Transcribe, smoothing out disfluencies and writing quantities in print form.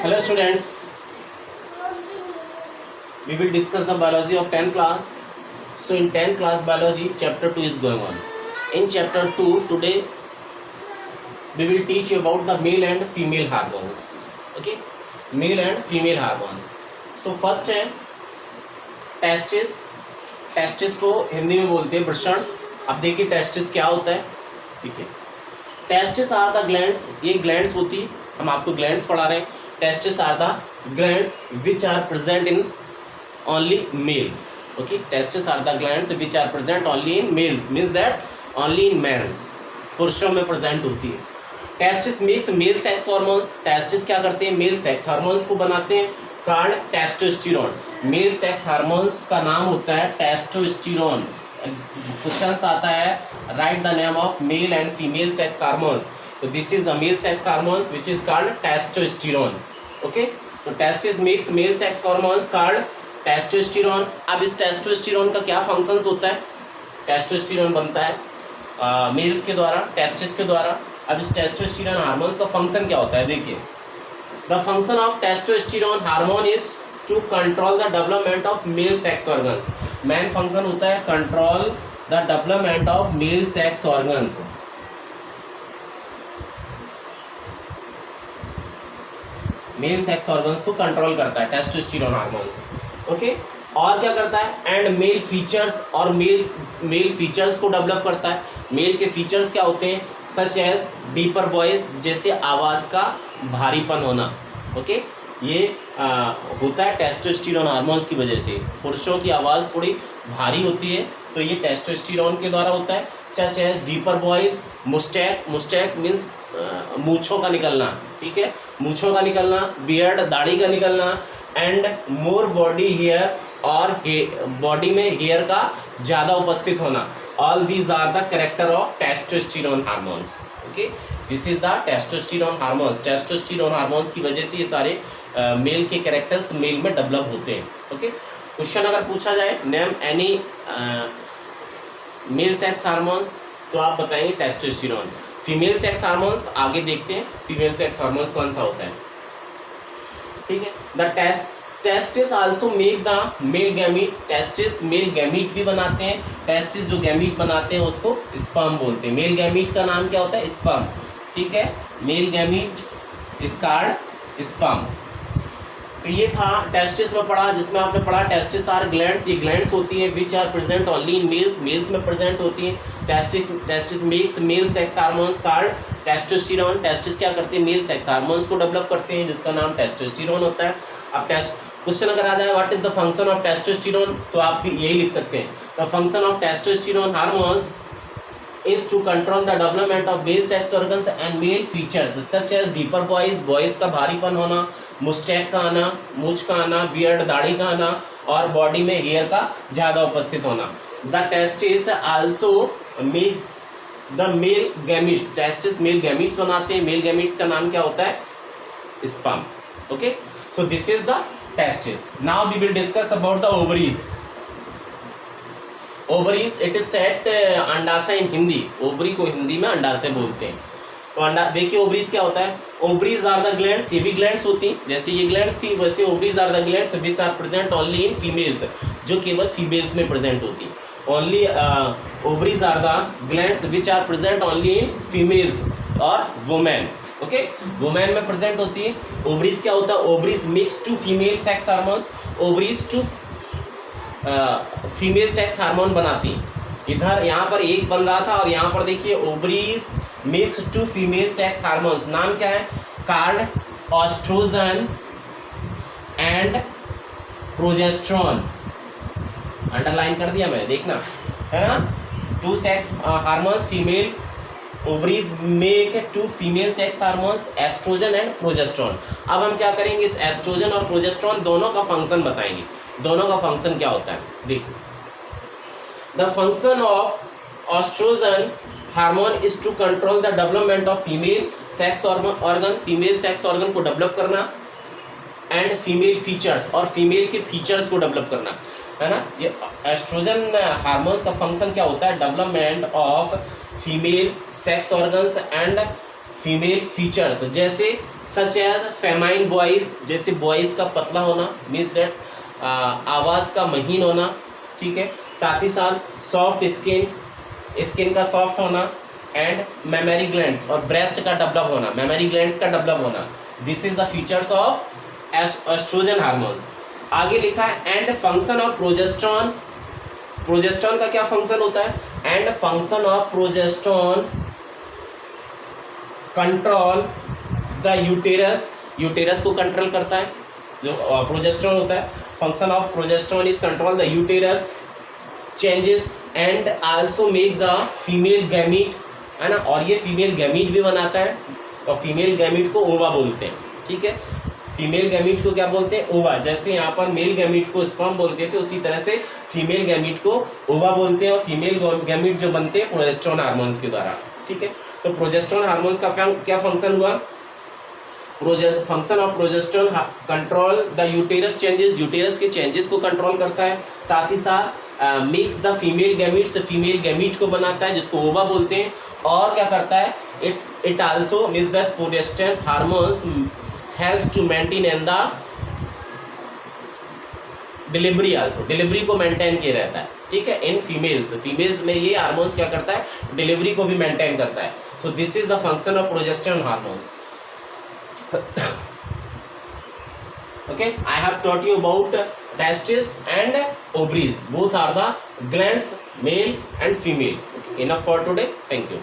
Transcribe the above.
Hello students, we will discuss the biology of 10th class. So in 10th class biology, chapter 2 is going on. In chapter 2, today we will teach you about the male and female hormones. Okay, male and female hormones. So first है testis. Testis को हिंदी में बोलते हैं वृषण. अब देखिए testis क्या होता है. ठीक है, टेस्टिस आर द ग्लैंड्स. ये ग्लैंड्स होती, हम आपको ग्लैंड्स पढ़ा रहे हैं. Testis are the glands which are present in only males. Okay, testes are the glands which are present only in males, means that only in males, पुरुषों में present होती है. Testis makes male sex hormones. Testis क्या करते हैं, male sex hormones को बनाते हैं, कॉल्ड टेस्टोस्टेरोन. मेल सेक्स हार्मोन्स का नाम होता है टेस्टोस्टेरोन. क्वेश्चन आता है right the name of male and female sex hormones. तो this is the male sex hormones which is called testosterone. Okay, तो testis makes male sex hormones called testosterone. अब इस टेस्टोस्टेरोन का क्या फंक्शंस होता है. टेस्टोस्टेरोन बनता है मेल्स के द्वारा, टेस्टिस के द्वारा. अब इस टेस्टोस्टेरोन हार्मोन्स का फंक्शन क्या होता है, देखिए. The function of testosterone hormone is to control the development of male sex organs. Main function होता है control the development of male sex organs. Male sex organs को कंट्रोल करता है टेस्टोस्टेरोन हार्मोन्स. ओके, और क्या करता है, एंड मेल फीचर्स, और मेल फीचर्स को डेवलप करता है. मेल के फीचर्स क्या होते हैं, सच एज डीपर वॉइस, जैसे आवाज़ का भारीपन होना. ओके, ये होता है टेस्टोस्टेरोन हार्मोन्स की वजह से. पुरुषों की आवाज़ थोड़ी भारी होती है, तो ये टेस्टोस्टेरोन के द्वारा होता है. Such as deeper voice, moustache. Moustache means मूँछों का निकलना. ठीक है, मूँछों का निकलना, बियर्ड दाढ़ी का निकलना, एंड मोर बॉडी हेयर, और बॉडी में हेयर का ज़्यादा उपस्थित होना. All these are the character of testosterone hormones. Okay, this is the testosterone hormones. Testosterone hormones की वजह से ये सारे मेल के कैरेक्टर्स मेल में डेवलप होते हैं. ओके, क्वेश्चन अगर पूछा जाए name any male sex hormones, तो आप बताएंगे टेस्टोस्टेरोन. फीमेल सेक्स हार्मोन्स आगे देखते हैं, फीमेल सेक्स हार्मोन्स कौन सा होता है. ठीक है, the testis also make the male gamete. Testis male gamete भी बनाते हैं. टेस्टिस जो गैमीट बनाते हैं उसको स्पर्म बोलते हैं. मेल गैमीट का नाम क्या होता है, स्पर्म. ठीक है, male gamete is called sperm. तो ये था टेस्टिस में पढ़ा, जिसमें आपने पढ़ा टेस्टिस आर ग्लैंड्स. ये ग्लैंड्स होती हैं which are present only in males. Males में प्रेजेंट होती हैं. Testis makes male sex hormones called testosterone. टेस्टिस क्या करते हैं, मेल सेक्स हार्मोन्स को डेवलप करते हैं, जिसका नाम टेस्टोस्टेरोन होता है. अब क्वेश्चन अगर आ जाए what is the function of testosterone, तो आप भी यही लिख सकते हैं. The function of testosterone hormones is to control the development of male sex organs and male features such as deeper voice, voice का भारीपन होना, मुस्टैक का आना, मूछ का आना, बियर्ड दाढ़ी का आना, और बॉडी में हेयर का ज़्यादा उपस्थित होना. The testis also make the male gametes. Testis male gametes बनाते हैं. male gametes का नाम क्या होता है, sperm. Okay, so this is the testis. Now we will discuss about the ovaries. Ovaries it is set अंडाशय इन हिंदी. ओवरी को हिंदी में अंडाशय बोलते हैं. तो अंडा देखिए ओवरीज क्या होता है. Ovaries are the glands. ये भी ग्लैंड्स होती, जैसे ये ग्लैंड्स थी वैसे ovaries are the glands which are present only in females, जो केवल फीमेल्स में प्रेजेंट होती. Only ovaries are the glands which are present only in females और वुमेन. ओके, वुमेन में प्रेजेंट होती है. ओवरीज क्या होता है, ovaries makes two female sex hormones. Ovaries two female sex hormone बनाती. इधर यहाँ पर एक बन रहा था, और यहाँ पर देखिए ovaries makes two female sex hormones. नाम क्या है, called oestrogen and progesterone. Underline कर दिया मैंने, देखना है ना. Two sex hormones female ovaries make two female sex hormones oestrogen and progesterone. अब हम क्या करेंगे, इस एस्ट्रोजन और प्रोजेस्टेरोन दोनों का फंक्शन बताएंगे. दोनों का फंक्शन क्या होता है, देखिए. The function of oestrogen hormone is to control the development of female sex organ. Female sex organ को डेवलप करना, एंड फीमेल फीचर्स, और फीमेल के फीचर्स को डेवलप करना, है ना. ये एस्ट्रोजन हार्मोन्स का फंक्शन क्या होता है, development of female sex organs and female features, जैसे सच एज फेमाइन वॉइस, जैसे वॉइस का पतला होना, मीन्स दैट आवाज़ का महीन होना, ठीक है। साथ ही साथ सॉफ्ट स्किन, स्किन का सॉफ्ट होना, एंड मेमोरी ग्लैंड्स और ब्रेस्ट का डेवलप होना, मेमोरी ग्लैंड्स का डेवलप होना। This is the features of oestrogen hormones. आगे लिखा है and function of progesterone, progesterone का क्या फंक्शन होता है, and function of progesterone control the uterus, uterus को कंट्रोल करता है जो प्रोजेस्टेरॉन होता है। Function of progesterone is control the uterus changes and also make the female gamete, है ना, और ये फीमेल गैमीट भी बनाता है, और फीमेल गैमीट को ओवा बोलते हैं, ठीक है। फीमेल गैमीट को क्या बोलते हैं, ओवा। जैसे यहाँ पर मेल गैमीट को स्पर्म बोलते थे, उसी तरह से फीमेल गैमीट को ओवा बोलते हैं, और फीमेल गैमीट जो बनते हैं प्रोजेस्टेरॉन हार्मोन्स के द्वारा, ठीक है। तो प्रोजेस्टेरॉन हार्मोन्स का क्या फंक्शन हुआ, function of progesterone control the uterus changes, uterus के चेंजेस को कंट्रोल करता है। साथ ही साथ makes the female gametes, female gamete को बनाता है जिसको ओवा बोलते हैं। और क्या करता है, it also means that progesterone hormones helps to maintain in the delivery, also delivery को मेंटेन किया रहता है, ठीक है। इन फीमेल्स, फीमेल्स में ये हार्मोन्स क्या करता है, डिलीवरी को भी मेंटेन करता है। So this is the function of progesterone hormones. Okay, I have taught you about testes and ovaries. Both are the glands, male and female. Okay, enough for today. Thank you.